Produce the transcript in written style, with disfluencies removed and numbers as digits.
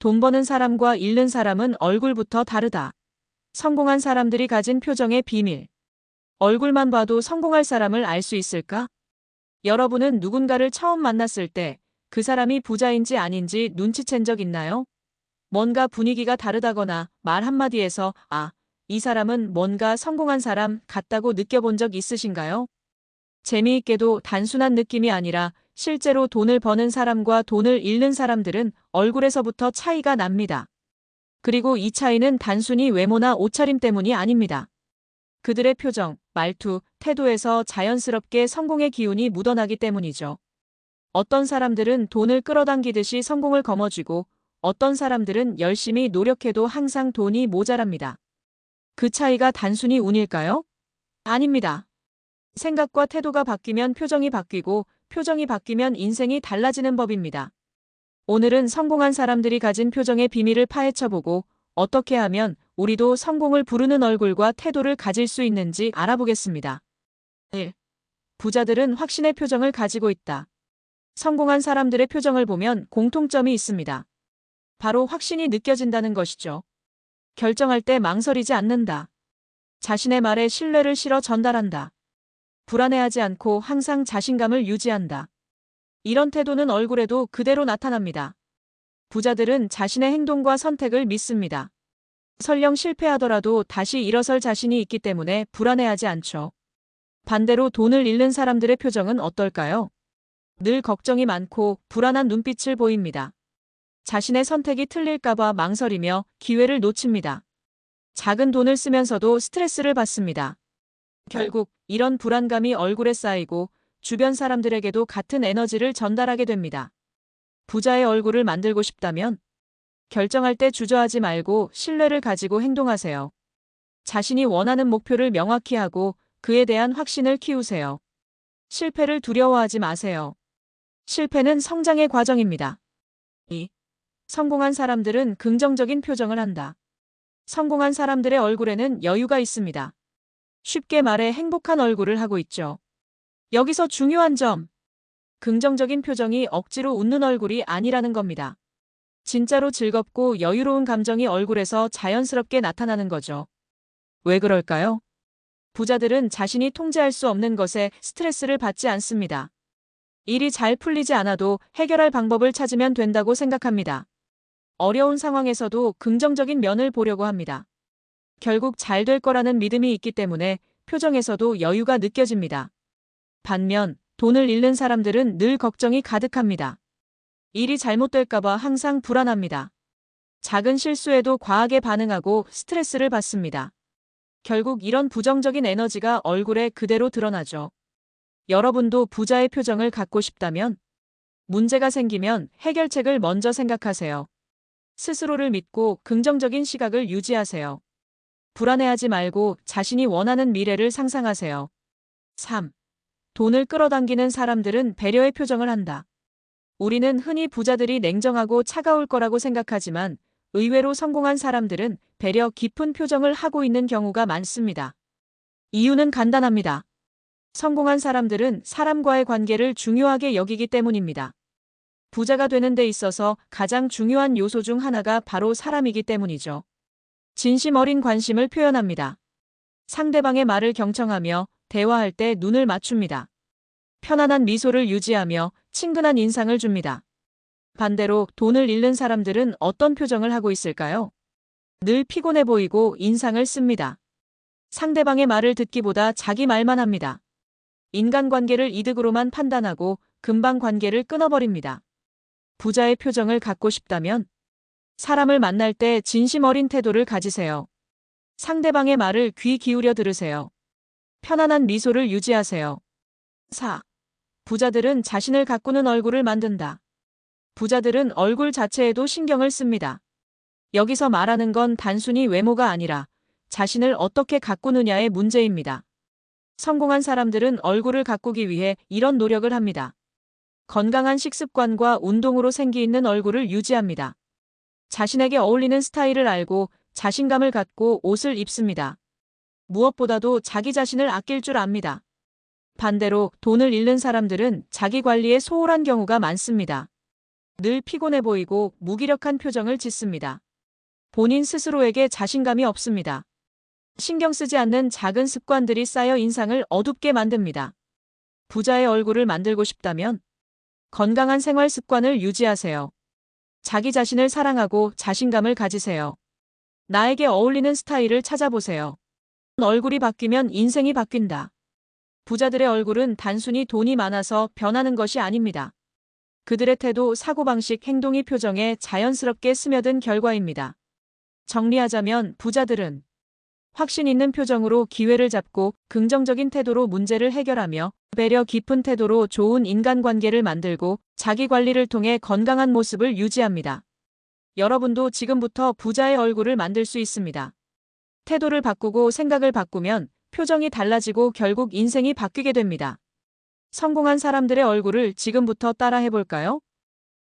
돈 버는 사람과 잃는 사람은 얼굴부터 다르다. 성공한 사람들이 가진 표정의 비밀. 얼굴만 봐도 성공할 사람을 알 수 있을까? 여러분은 누군가를 처음 만났을 때 그 사람이 부자인지 아닌지 눈치챈 적 있나요? 뭔가 분위기가 다르다거나 말 한마디에서 아, 이 사람은 뭔가 성공한 사람 같다고 느껴본 적 있으신가요? 재미있게도 단순한 느낌이 아니라 실제로 돈을 버는 사람과 돈을 잃는 사람들은 얼굴에서부터 차이가 납니다. 그리고 이 차이는 단순히 외모나 옷차림 때문이 아닙니다. 그들의 표정, 말투, 태도에서 자연스럽게 성공의 기운이 묻어나기 때문이죠. 어떤 사람들은 돈을 끌어당기듯이 성공을 거머쥐고 어떤 사람들은 열심히 노력해도 항상 돈이 모자랍니다. 그 차이가 단순히 운일까요? 아닙니다. 생각과 태도가 바뀌면 표정이 바뀌고 표정이 바뀌면 인생이 달라지는 법입니다. 오늘은 성공한 사람들이 가진 표정의 비밀을 파헤쳐보고 어떻게 하면 우리도 성공을 부르는 얼굴과 태도를 가질 수 있는지 알아보겠습니다. 1. 부자들은 확신의 표정을 가지고 있다. 성공한 사람들의 표정을 보면 공통점이 있습니다. 바로 확신이 느껴진다는 것이죠. 결정할 때 망설이지 않는다. 자신의 말에 신뢰를 실어 전달한다. 불안해하지 않고 항상 자신감을 유지한다. 이런 태도는 얼굴에도 그대로 나타납니다. 부자들은 자신의 행동과 선택을 믿습니다. 설령 실패하더라도 다시 일어설 자신이 있기 때문에 불안해하지 않죠. 반대로 돈을 잃는 사람들의 표정은 어떨까요? 늘 걱정이 많고 불안한 눈빛을 보입니다. 자신의 선택이 틀릴까봐 망설이며 기회를 놓칩니다. 작은 돈을 쓰면서도 스트레스를 받습니다. 결국 이런 불안감이 얼굴에 쌓이고 주변 사람들에게도 같은 에너지를 전달하게 됩니다. 부자의 얼굴을 만들고 싶다면 결정할 때 주저하지 말고 신뢰를 가지고 행동하세요. 자신이 원하는 목표를 명확히 하고 그에 대한 확신을 키우세요. 실패를 두려워하지 마세요. 실패는 성장의 과정입니다. 2. 성공한 사람들은 긍정적인 표정을 한다. 성공한 사람들의 얼굴에는 여유가 있습니다. 쉽게 말해 행복한 얼굴을 하고 있죠. 여기서 중요한 점. 긍정적인 표정이 억지로 웃는 얼굴이 아니라는 겁니다. 진짜로 즐겁고 여유로운 감정이 얼굴에서 자연스럽게 나타나는 거죠. 왜 그럴까요? 부자들은 자신이 통제할 수 없는 것에 스트레스를 받지 않습니다. 일이 잘 풀리지 않아도 해결할 방법을 찾으면 된다고 생각합니다. 어려운 상황에서도 긍정적인 면을 보려고 합니다. 결국 잘 될 거라는 믿음이 있기 때문에 표정에서도 여유가 느껴집니다. 반면 돈을 잃는 사람들은 늘 걱정이 가득합니다. 일이 잘못될까봐 항상 불안합니다. 작은 실수에도 과하게 반응하고 스트레스를 받습니다. 결국 이런 부정적인 에너지가 얼굴에 그대로 드러나죠. 여러분도 부자의 표정을 갖고 싶다면 문제가 생기면 해결책을 먼저 생각하세요. 스스로를 믿고 긍정적인 시각을 유지하세요. 불안해하지 말고 자신이 원하는 미래를 상상하세요. 3. 돈을 끌어당기는 사람들은 배려의 표정을 한다. 우리는 흔히 부자들이 냉정하고 차가울 거라고 생각하지만 의외로 성공한 사람들은 배려 깊은 표정을 하고 있는 경우가 많습니다. 이유는 간단합니다. 성공한 사람들은 사람과의 관계를 중요하게 여기기 때문입니다. 부자가 되는 데 있어서 가장 중요한 요소 중 하나가 바로 사람이기 때문이죠. 진심 어린 관심을 표현합니다. 상대방의 말을 경청하며 대화할 때 눈을 맞춥니다. 편안한 미소를 유지하며 친근한 인상을 줍니다. 반대로 돈을 잃는 사람들은 어떤 표정을 하고 있을까요? 늘 피곤해 보이고 인상을 씁니다. 상대방의 말을 듣기보다 자기 말만 합니다. 인간관계를 이득으로만 판단하고 금방 관계를 끊어버립니다. 부자의 표정을 갖고 싶다면 사람을 만날 때 진심 어린 태도를 가지세요. 상대방의 말을 귀 기울여 들으세요. 편안한 미소를 유지하세요. 4. 부자들은 자신을 가꾸는 얼굴을 만든다. 부자들은 얼굴 자체에도 신경을 씁니다. 여기서 말하는 건 단순히 외모가 아니라 자신을 어떻게 가꾸느냐의 문제입니다. 성공한 사람들은 얼굴을 가꾸기 위해 이런 노력을 합니다. 건강한 식습관과 운동으로 생기 있는 얼굴을 유지합니다. 자신에게 어울리는 스타일을 알고 자신감을 갖고 옷을 입습니다. 무엇보다도 자기 자신을 아낄 줄 압니다. 반대로 돈을 잃는 사람들은 자기 관리에 소홀한 경우가 많습니다. 늘 피곤해 보이고 무기력한 표정을 짓습니다. 본인 스스로에게 자신감이 없습니다. 신경 쓰지 않는 작은 습관들이 쌓여 인상을 어둡게 만듭니다. 부자의 얼굴을 만들고 싶다면 건강한 생활 습관을 유지하세요. 자기 자신을 사랑하고 자신감을 가지세요. 나에게 어울리는 스타일을 찾아보세요. 얼굴이 바뀌면 인생이 바뀐다. 부자들의 얼굴은 단순히 돈이 많아서 변하는 것이 아닙니다. 그들의 태도, 사고방식, 행동이 표정에 자연스럽게 스며든 결과입니다. 정리하자면 부자들은 확신 있는 표정으로 기회를 잡고 긍정적인 태도로 문제를 해결하며 배려 깊은 태도로 좋은 인간관계를 만들고 자기 관리를 통해 건강한 모습을 유지합니다. 여러분도 지금부터 부자의 얼굴을 만들 수 있습니다. 태도를 바꾸고 생각을 바꾸면 표정이 달라지고 결국 인생이 바뀌게 됩니다. 성공한 사람들의 얼굴을 지금부터 따라 해볼까요?